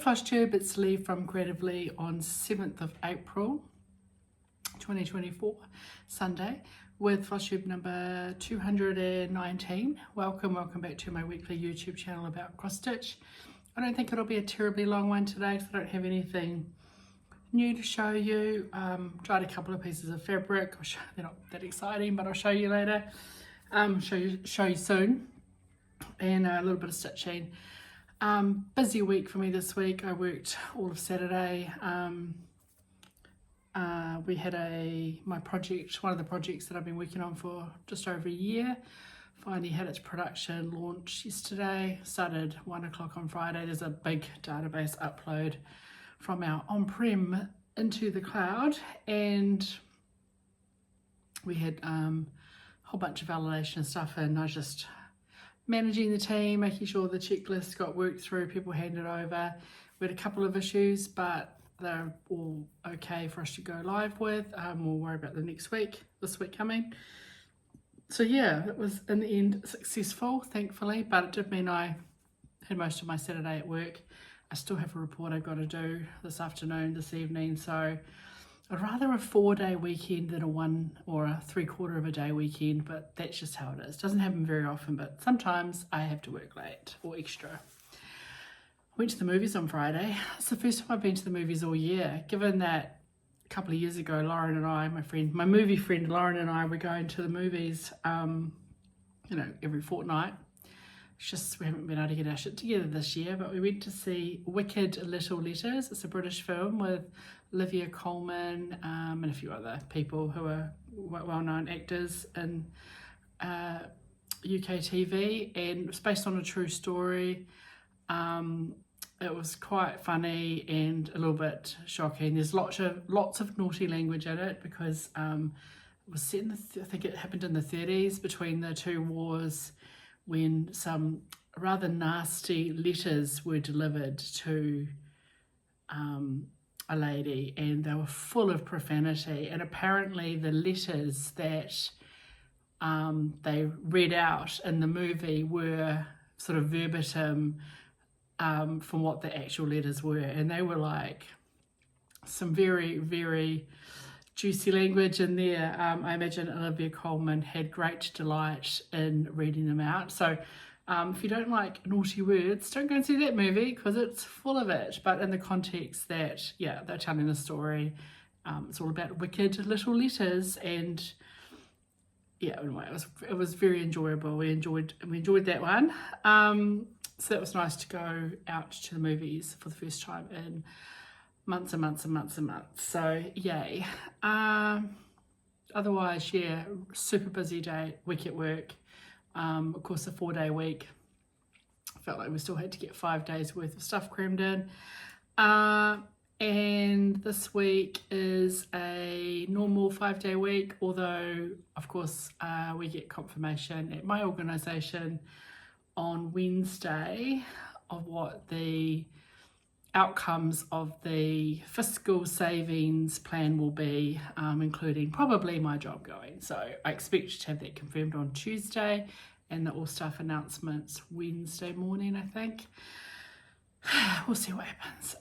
FLOSSTUBE, it's Leigh from Creatively on 7th of April 2024, Sunday, with FLOSSTUBE number 219. Welcome back to my weekly YouTube channel about cross stitch. I don't think it'll be a terribly long one today because I don't have anything new to show you. Tried a couple of pieces of fabric. They're not that exciting, but I'll show you later. Show you soon. And a little bit of stitching. Busy week for me this week. I worked all of Saturday. We had one of the projects that I've been working on for just over a year, finally had its production launch yesterday. Started 1 o'clock on Friday. There's a big database upload from our on-prem into the cloud, and we had a whole bunch of validation and stuff, and I was just managing the team, making sure the checklist got worked through, people handed over. We had a couple of issues, but they're all okay for us to go live with. We'll worry about them this week coming. So yeah, it was in the end successful, thankfully, but it did mean I had most of my Saturday at work. I still have a report I've got to do this afternoon, this evening, so I'd rather a 4-day weekend than a 1 or a 3/4 of a day weekend, but that's just how it is. Doesn't happen very often, but sometimes I have to work late or extra. Went to the movies on Friday. It's the first time I've been to the movies all year, given that a couple of years ago, Lauren and I, my movie friend Lauren and I were going to the movies, every fortnight. It's just we haven't been able to get our shit together this year, but we went to see Wicked Little Letters. It's a British film with Olivia Colman and a few other people who are well-known actors in UK TV, and it's based on a true story. It was quite funny and a little bit shocking. There's lots of naughty language in it because it was set in I think it happened in the 30s between the two wars, when some rather nasty letters were delivered to a lady, and they were full of profanity, and apparently the letters that they read out in the movie were sort of verbatim from what the actual letters were, and they were like some very, very juicy language in there. I imagine Olivia Colman had great delight in reading them out. So if you don't like naughty words, don't go and see that movie because it's full of it. But in the context that, they're telling a story, it's all about wicked little letters, and anyway, it was very enjoyable. We enjoyed that one. So that was nice to go out to the movies for the first time in months and months and months and months. So yay. Otherwise, super busy week at work. Of course, a 4-day week. Felt like we still had to get 5 days worth of stuff crammed in. And this week is a normal 5-day week, although of course we get confirmation at my organisation on Wednesday of what the outcomes of the fiscal savings plan will be, including probably my job going. So I expect to have that confirmed on Tuesday, and the all staff announcements Wednesday morning, I think. We'll see what happens.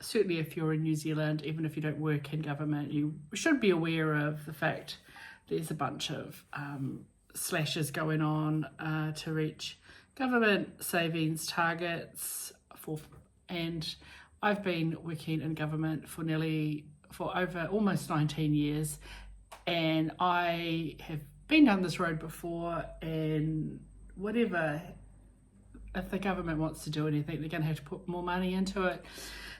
Certainly if you're in New Zealand, even if you don't work in government, you should be aware of the fact there's a bunch of slashes going on to reach government savings targets. And I've been working in government for over almost 19 years, and I have been down this road before, and if the government wants to do anything, they're going to have to put more money into it.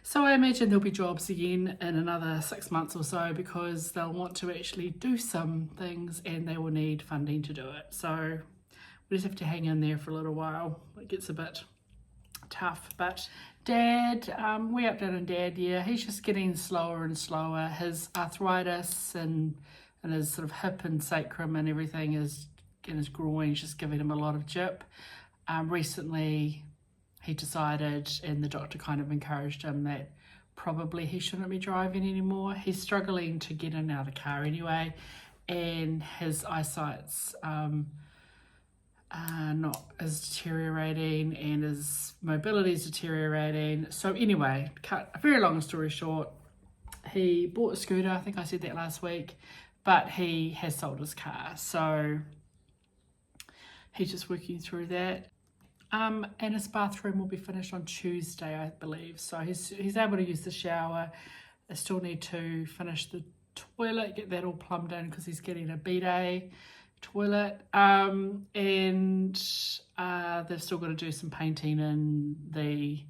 So I imagine there'll be jobs again in another 6 months or so, because they'll want to actually do some things and they will need funding to do it. So we just have to hang in there for a little while. It gets a bit tough. But Dad, we updated on Dad, he's just getting slower and slower. His arthritis and his sort of hip and sacrum and everything is in his groin is just giving him a lot of jip. Recently he decided, and the doctor kind of encouraged him, that probably he shouldn't be driving anymore. He's struggling to get in and out of the car anyway, and his eyesight's not as deteriorating, and his mobility is deteriorating. So anyway, cut a very long story short, he bought a scooter, I think I said that last week, but he has sold his car, so he's just working through that. And his bathroom will be finished on Tuesday, I believe, so he's able to use the shower. I still need to finish the toilet, get that all plumbed in because he's getting a bidet toilet, and they've still got to do some painting in the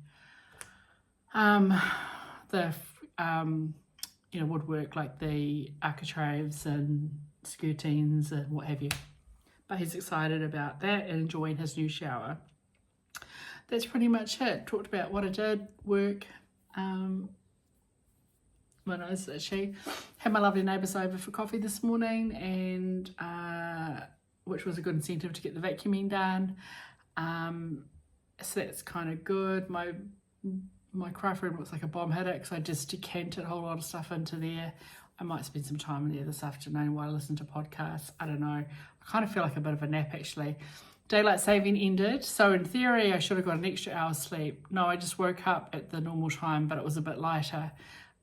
woodwork, like the architraves and skirtings and what have you. But he's excited about that and enjoying his new shower. That's pretty much it. Talked about what I did, work. When I was actually had my lovely neighbours over for coffee this morning, and which was a good incentive to get the vacuuming done. So that's kind of good. My craft room looks like a bomb hitter because I just decanted a whole lot of stuff into there. I might spend some time in there this afternoon while I listen to podcasts. I don't know. I kind of feel like a bit of a nap actually. Daylight saving ended, so in theory I should have got an extra hour's sleep. No, I just woke up at the normal time, but it was a bit lighter.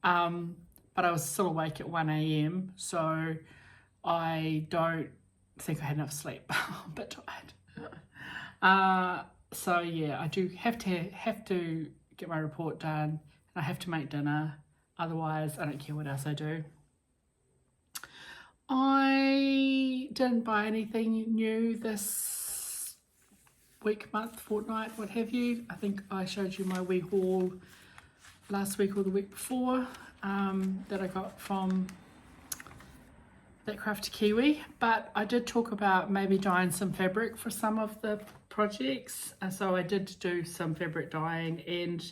But I was still awake at 1 a.m, so I don't think I had enough sleep. I'm a bit tired. So yeah, I do have to get my report done, and I have to make dinner. Otherwise, I don't care what else I do. I didn't buy anything new this week, month, fortnight, what have you. I think I showed you my wee haul last week or the week before that I got from that Craft Kiwi, but I did talk about maybe dyeing some fabric for some of the projects, so I did do some fabric dyeing and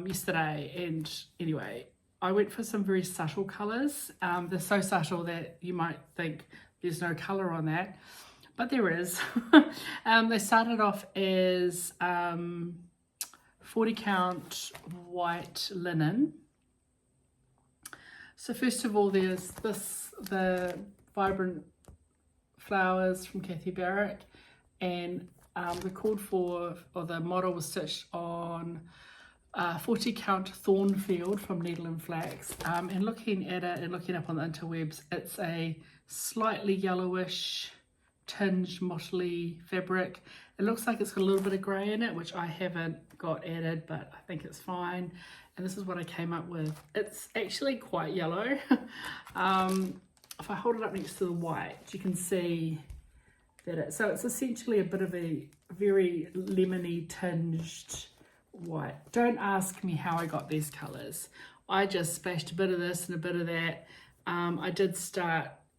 yesterday, and anyway I went for some very subtle colours. They're so subtle that you might think there's no colour on that, but there is. They started off as 40 count white linen. So first of all, there's the vibrant flowers from Kathy Barrett, and the model was stitched on 40 count Thornfield from Needle and Flax, and looking at it and looking up on the interwebs, it's a slightly yellowish tinged mottly fabric. It looks like it's got a little bit of grey in it, which I haven't got added, but I think it's fine. And this is what I came up with. It's actually quite yellow. If I hold it up next to the white, you can see that it's essentially a bit of a very lemony tinged white. Don't ask me how I got these colours. I just splashed a bit of this and a bit of that. I did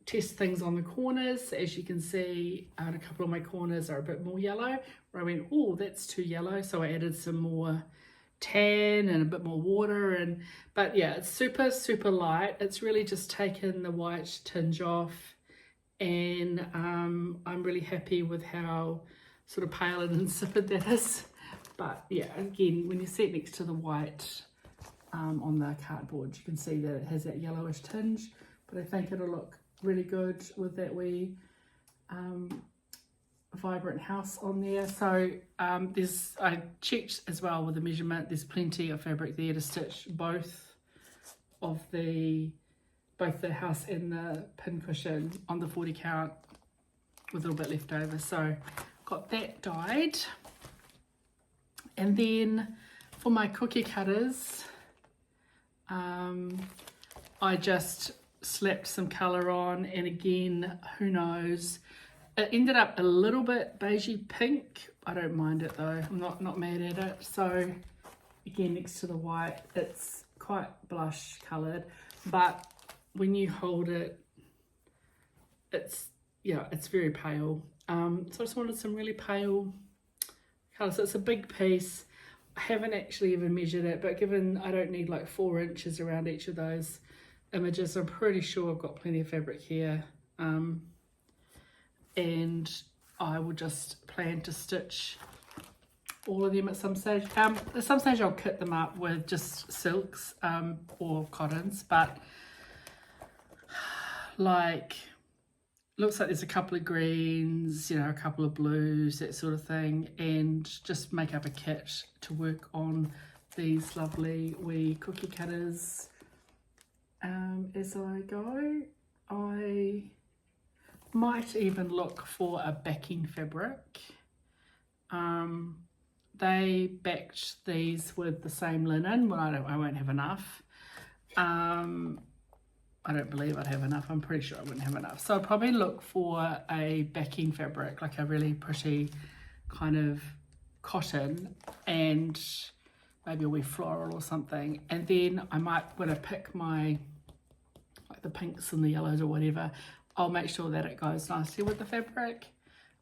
test things on the corners. As you can see, a couple of my corners are a bit more yellow, where I went, oh, that's too yellow, so I added some more tan and a bit more water. But yeah, it's super light. It's really just taken the white tinge off, and I'm really happy with how sort of pale and insipid that is. But yeah, again, when you see it next to the white on the cardboard, you can see that it has that yellowish tinge, but I think it'll look really good with that wee vibrant house on there. So I checked as well with the measurement, there's plenty of fabric there to stitch both the house and the pin cushion on the 40 count with a little bit left over. So got that dyed. And then for my cookie cutters, I just slapped some colour on, and again, who knows, it ended up a little bit beigey pink. I don't mind it though, I'm not mad at it. So again, next to the white, it's quite blush coloured, but when you hold it, it's very pale. So I just wanted some really pale colours. So it's a big piece. I haven't actually even measured it, but given I don't need like 4 inches around each of those images, I'm pretty sure I've got plenty of fabric here, and I will just plan to stitch all of them at some stage. At some stage I'll kit them up with just silks or cottons, but like looks like there's a couple of greens, you know, a couple of blues, that sort of thing, and just make up a kit to work on these lovely wee cookie cutters as I go. I might even look for a backing fabric. They backed these with the same linen, but I won't have enough. I don't believe I'd have enough. I'm pretty sure I wouldn't have enough. So I'll probably look for a backing fabric, like a really pretty kind of cotton, and maybe a wee floral or something. And then I might, when I pick my, like the pinks and the yellows or whatever, I'll make sure that it goes nicely with the fabric.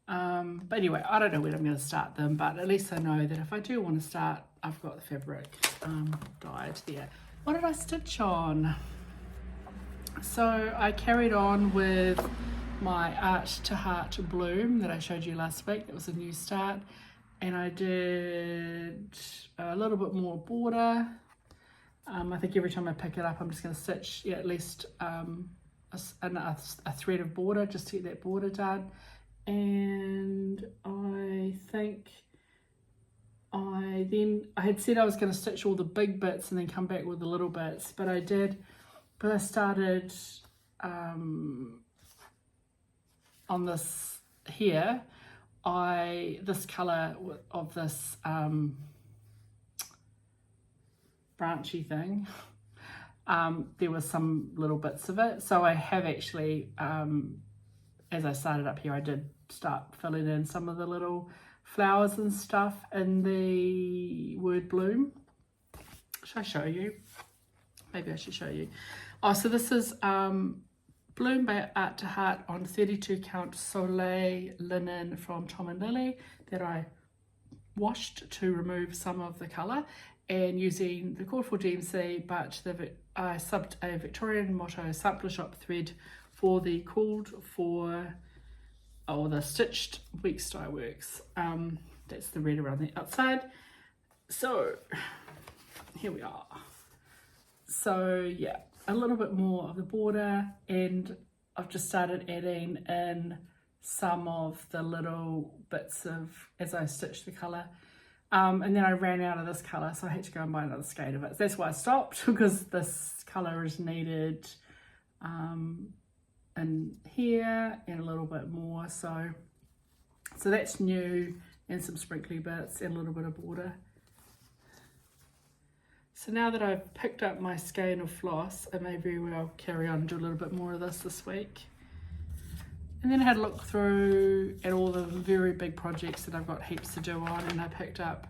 But anyway, I don't know when I'm going to start them, but at least I know that if I do want to start, I've got the fabric dyed there. What did I stitch on? So I carried on with my Art to Heart Bloom that I showed you last week. That was a new start, and I did a little bit more border. I think every time I pick it up, I'm just going to stitch at least a thread of border just to get that border done. And I think I had said I was going to stitch all the big bits and then come back with the little bits, but I did. But I started on this here, this colour of this branchy thing, there was some little bits of it. So I have actually, as I started up here, I did start filling in some of the little flowers and stuff in the word bloom. Should I show you? Maybe I should show you. Oh, so this is Bloom by Art to Heart on 32 count Soleil linen from Tom and Lily that I washed to remove some of the colour, and using the called for DMC, but I subbed a Victorian Motto sampler shop thread for the called for, the stitched week style works. That's the red around the outside. So here we are. So yeah, a little bit more of the border, and I've just started adding in some of the little bits of as I stitch the colour, and then I ran out of this colour, so I had to go and buy another skate of it. That's why I stopped, because this colour is needed in here and a little bit more, so that's new, and some sprinkly bits and a little bit of border. So now that I've picked up my skein of floss, I may very well carry on and do a little bit more of this week. And then I had a look through at all the very big projects that I've got heaps to do on, and I picked up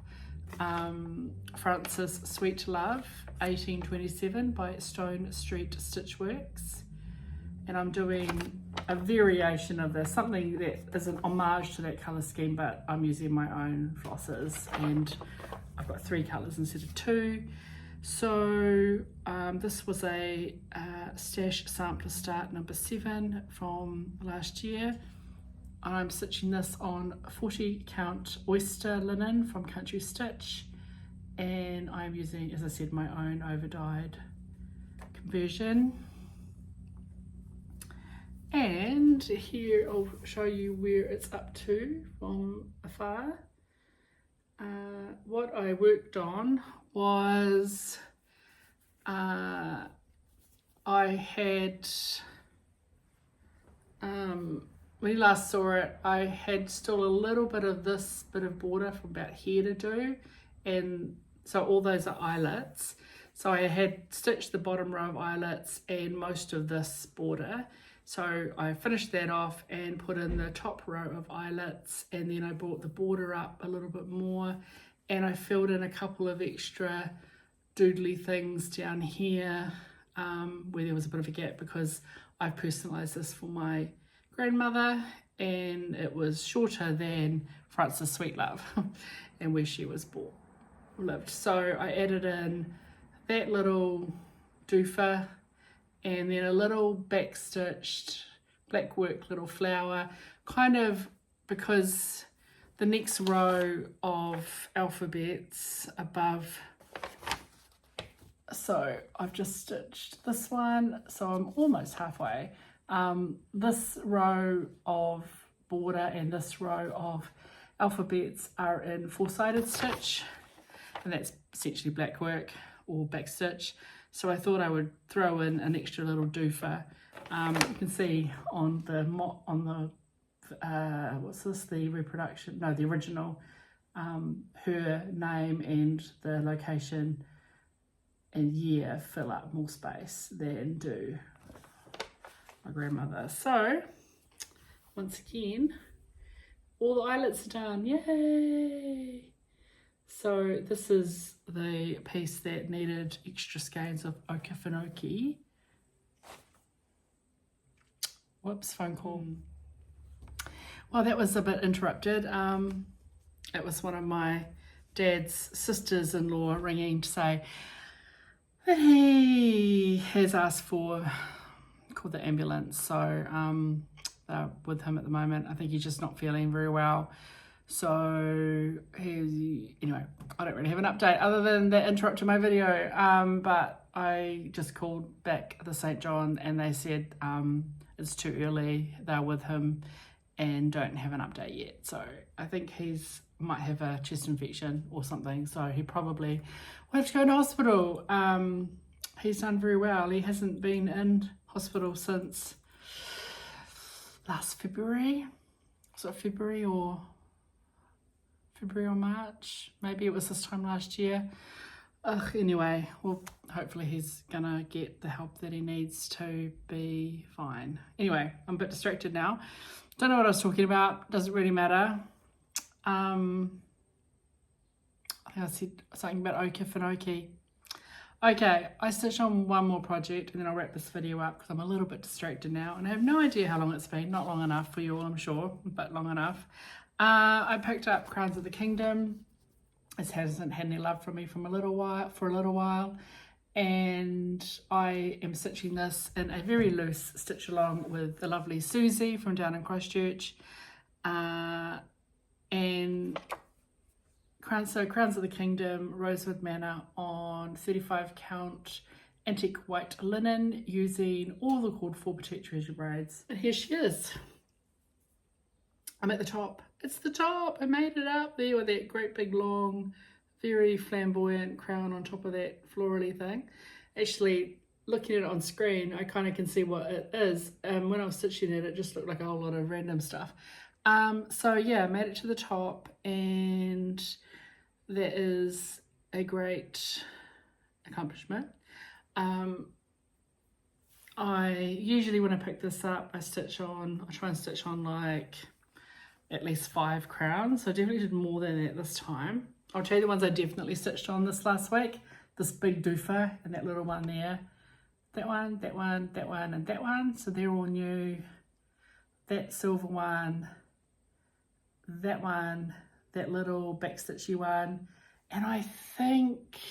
France's Sweetlove 1827 by Street Stitchworks. And I'm doing a variation of this, something that is an homage to that colour scheme, but I'm using my own flosses, and I've got 3 colours instead of 2. So this was a Stash Sampler Start number 7 from last year. I'm stitching this on 40 count Oyster linen from Country Stitch, and I'm using, as I said, my own overdyed conversion. And here I'll show you where it's up to from afar. What I worked on was I had, when you last saw it, I had still a little bit of this bit of border from about here to do, and so all those are eyelets. So I had stitched the bottom row of eyelets and most of this border. So I finished that off and put in the top row of eyelets, and then I brought the border up a little bit more, and I filled in a couple of extra doodly things down here where there was a bit of a gap, because I personalised this for my grandmother, and it was shorter than France's Sweetlove and where she was lived. So I added in that little doofer, and then a little backstitched black work little flower, kind of because the next row of alphabets above, so I've just stitched this one, so I'm almost halfway. This row of border and this row of alphabets are in 4-sided stitch, and that's essentially black work or back stitch. So I thought I would throw in an extra little doofer. You can see on the what's this, the reproduction, no, the original, her name and the location and year fill up more space than do my grandmother. So once again, all the eyelets are done, yay! So this is the piece that needed extra skeins of Okefenokee. Whoops, phone call. Well, that was a bit interrupted. It was one of my dad's sisters-in-law ringing to say that he has asked for, called the ambulance. So they're with him at the moment. I think he's just not feeling very well. So anyway, I don't really have an update other than that interrupted my video. But I just called back the St. John and they said it's too early. They're with him and don't have an update yet. So I think he's might have a chest infection or something. So he probably will have to go to hospital. He's done very well. He hasn't been in hospital since last February. Was it February or March? Maybe it was this time last year. Anyway, well, hopefully he's gonna get the help that he needs to be fine. Anyway, I'm a bit distracted now. Don't know what I was talking about. Doesn't really matter. I think I said something about Okefenokee. Okay, I stitched on one more project and then I'll wrap this video up because I'm a little bit distracted now and I have no idea how long it's been. Not long enough for you all, I'm sure, but long enough. I picked up Crowns of the Kingdom. It hasn't had any love from me for a little while, and I am stitching this in a very loose stitch along with the lovely Suzie from down in Christchurch, and Crowns of the Kingdom, Rosewood Manor on 35 count antique white linen using all the called for Petite Treasure Braids. And here she is. I'm at the top. It's the top. I made it up there with that great big long, very flamboyant crown on top of that florally thing. Actually, looking at it on screen, I kind of can see what it is. When I was stitching it, it just looked like a whole lot of random stuff. So yeah, I made it to the top, and that is a great accomplishment. I usually, when I pick this up, I try and stitch on like at least 5 crowns. So I definitely did more than that this time. I'll tell you the ones I definitely stitched on this last week. This big doofer and that little one there. That one, that one, that one, and that one. So they're all new. That silver one, that little backstitchy one. And I think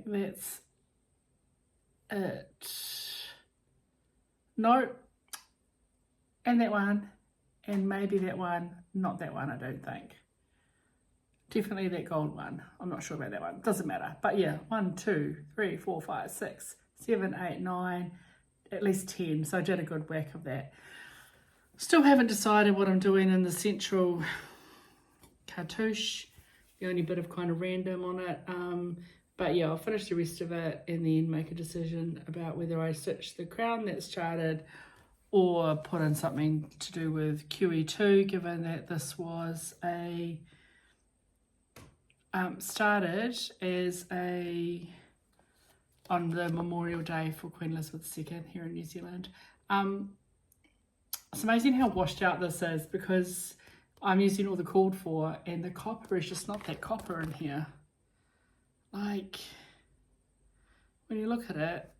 that's it. No. And that one, and maybe that one, not that one, I don't think. Definitely that gold one. I'm not sure about that one. Doesn't matter. But yeah, 1, 2, 3, 4, 5, 6, 7, 8, 9, at least 10. So I did a good whack of that. Still haven't decided what I'm doing in the central cartouche. The only bit of kind of random on it. But yeah, I'll finish the rest of it and then make a decision about whether I stitch the crown that's charted or put in something to do with QE2, given that this was a started as a on the Memorial Day for Queen Elizabeth II here in New Zealand. It's amazing how washed out this is because I'm using all the called for and the copper is just not that copper in here. Like, when you look at it,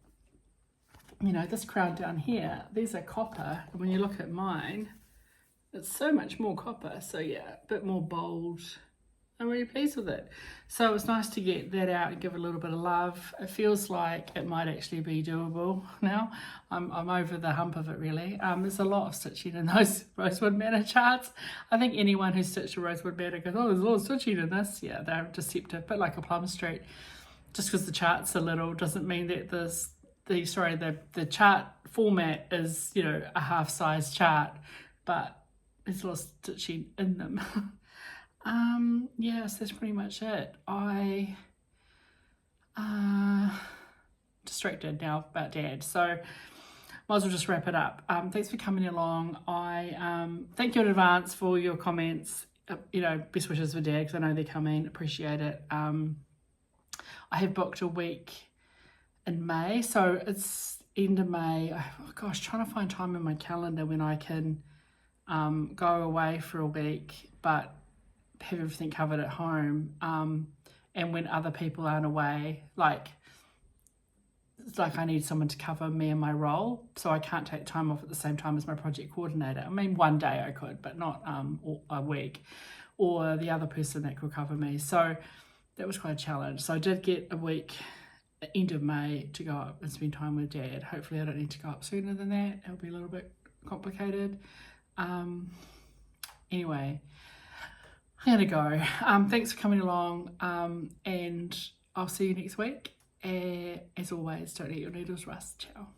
you know, this crown down here, these are copper. And when you look at mine, it's so much more copper. So yeah, a bit more bold. I'm really pleased with it. So it's nice to get that out and give it a little bit of love. It feels like it might actually be doable now. I'm over the hump of it really. There's a lot of stitching in those Rosewood Manor charts. I think anyone who's stitched a Rosewood Manor goes, oh, there's a lot of stitching in this. Yeah, they're deceptive, a bit like a Plum Street. just because the chart's a little doesn't mean that the chart format is, you know, a half size chart, but there's a lot of stitching in them. Yeah, so that's pretty much it. I distracted now about Dad, so might as well just wrap it up. Thanks for coming along. I thank you in advance for your comments. You know, best wishes for Dad, because I know they're coming. Appreciate it. I have booked a week in May, so it's end of May. Oh gosh, trying to find time in my calendar when I can go away for a week, but have everything covered at home. And when other people aren't away, it's like I need someone to cover me and my role, so I can't take time off at the same time as my project coordinator. I mean, one day I could, but not a week, or the other person that could cover me. So that was quite a challenge. So I did get a week at the end of May to go up and spend time with Dad. Hopefully I don't need to go up sooner than that. It'll be a little bit complicated. Anyway, I'm gonna go. Thanks for coming along, and I'll see you next week. As always, don't let your needles rust. Ciao.